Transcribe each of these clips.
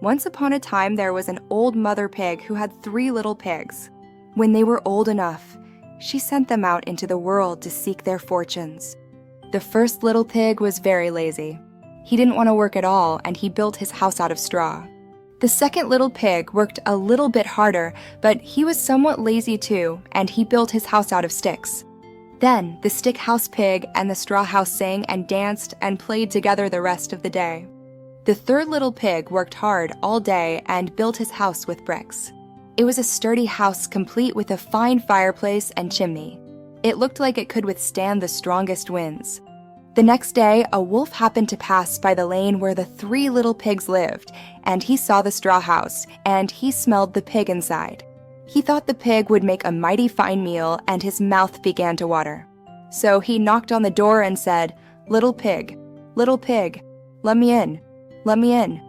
Once upon a time, there was an old mother pig who had 3 little pigs. When they were old enough, she sent them out into the world to seek their fortunes. The first little pig was very lazy. He didn't want to work at all, and he built his house out of straw. The second little pig worked a little bit harder, but he was somewhat lazy too, and he built his house out of sticks. Then the stick house pig and the straw house sang and danced and played together the rest of the day. The third little pig worked hard all day and built his house with bricks. It was a sturdy house complete with a fine fireplace and chimney. It looked like it could withstand the strongest winds. The next day, a wolf happened to pass by the lane where the 3 little pigs lived, and he saw the straw house, and he smelled the pig inside. He thought the pig would make a mighty fine meal, and his mouth began to water. So he knocked on the door and said, little pig, let me in, let me in."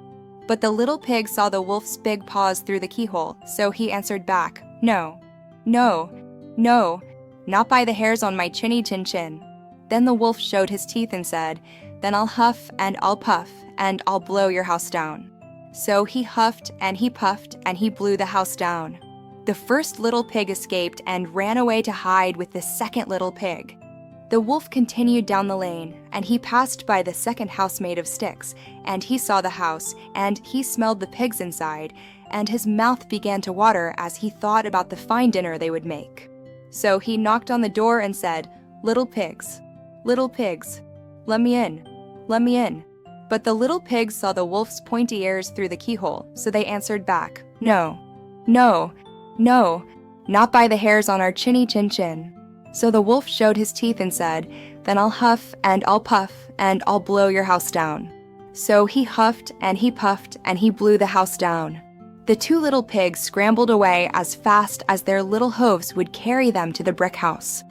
But the little pig saw the wolf's big paws through the keyhole, so he answered back, "No, no, no, not by the hairs on my chinny chin chin." Then the wolf showed his teeth and said, "Then I'll huff and I'll puff, and I'll blow your house down." So he huffed and he puffed and he blew the house down. The first little pig escaped and ran away to hide with the second little pig. The wolf continued down the lane, and he passed by the second house made of sticks, and he saw the house, and he smelled the pigs inside, and his mouth began to water as he thought about the fine dinner they would make. So he knocked on the door and said, little pigs, let me in, let me in." But the little pigs saw the wolf's pointy ears through the keyhole, so they answered back, "No, no, no, not by the hairs on our chinny chin chin." So the wolf showed his teeth and said, "Then I'll huff and I'll puff, and I'll blow your house down." So he huffed and he puffed and he blew the house down. The 2 little pigs scrambled away as fast as their little hooves would carry them to the brick house.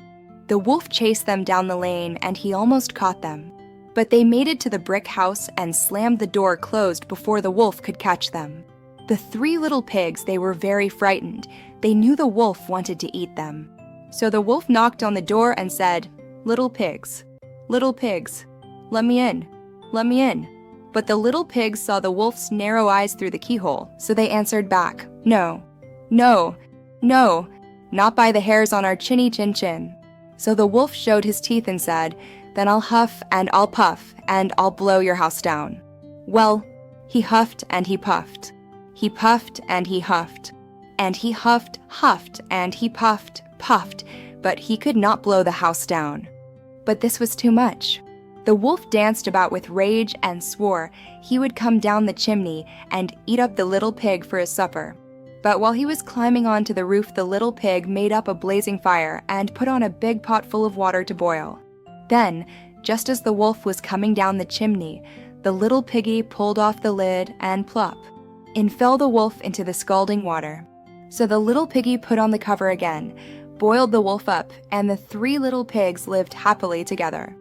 The wolf chased them down the lane, and he almost caught them. But they made it to the brick house and slammed the door closed before the wolf could catch them. The 3 little pigs, they were very frightened. They knew the wolf wanted to eat them. So the wolf knocked on the door and said, little pigs, let me in, let me in." But the little pigs saw the wolf's narrow eyes through the keyhole, so they answered back, "No, no, no, not by the hairs on our chinny chin chin." So the wolf showed his teeth and said, "Then I'll huff and I'll puff, and I'll blow your house down." Well, he huffed and he puffed. He puffed and he huffed. And he huffed, huffed, and he puffed, puffed, but he could not blow the house down. But this was too much. The wolf danced about with rage and swore he would come down the chimney and eat up the little pig for his supper. But while he was climbing onto the roof, the little pig made up a blazing fire and put on a big pot full of water to boil. Then, just as the wolf was coming down the chimney, the little piggy pulled off the lid and plop, in fell the wolf into the scalding water. So the little piggy put on the cover again, boiled the wolf up, and the 3 little pigs lived happily together.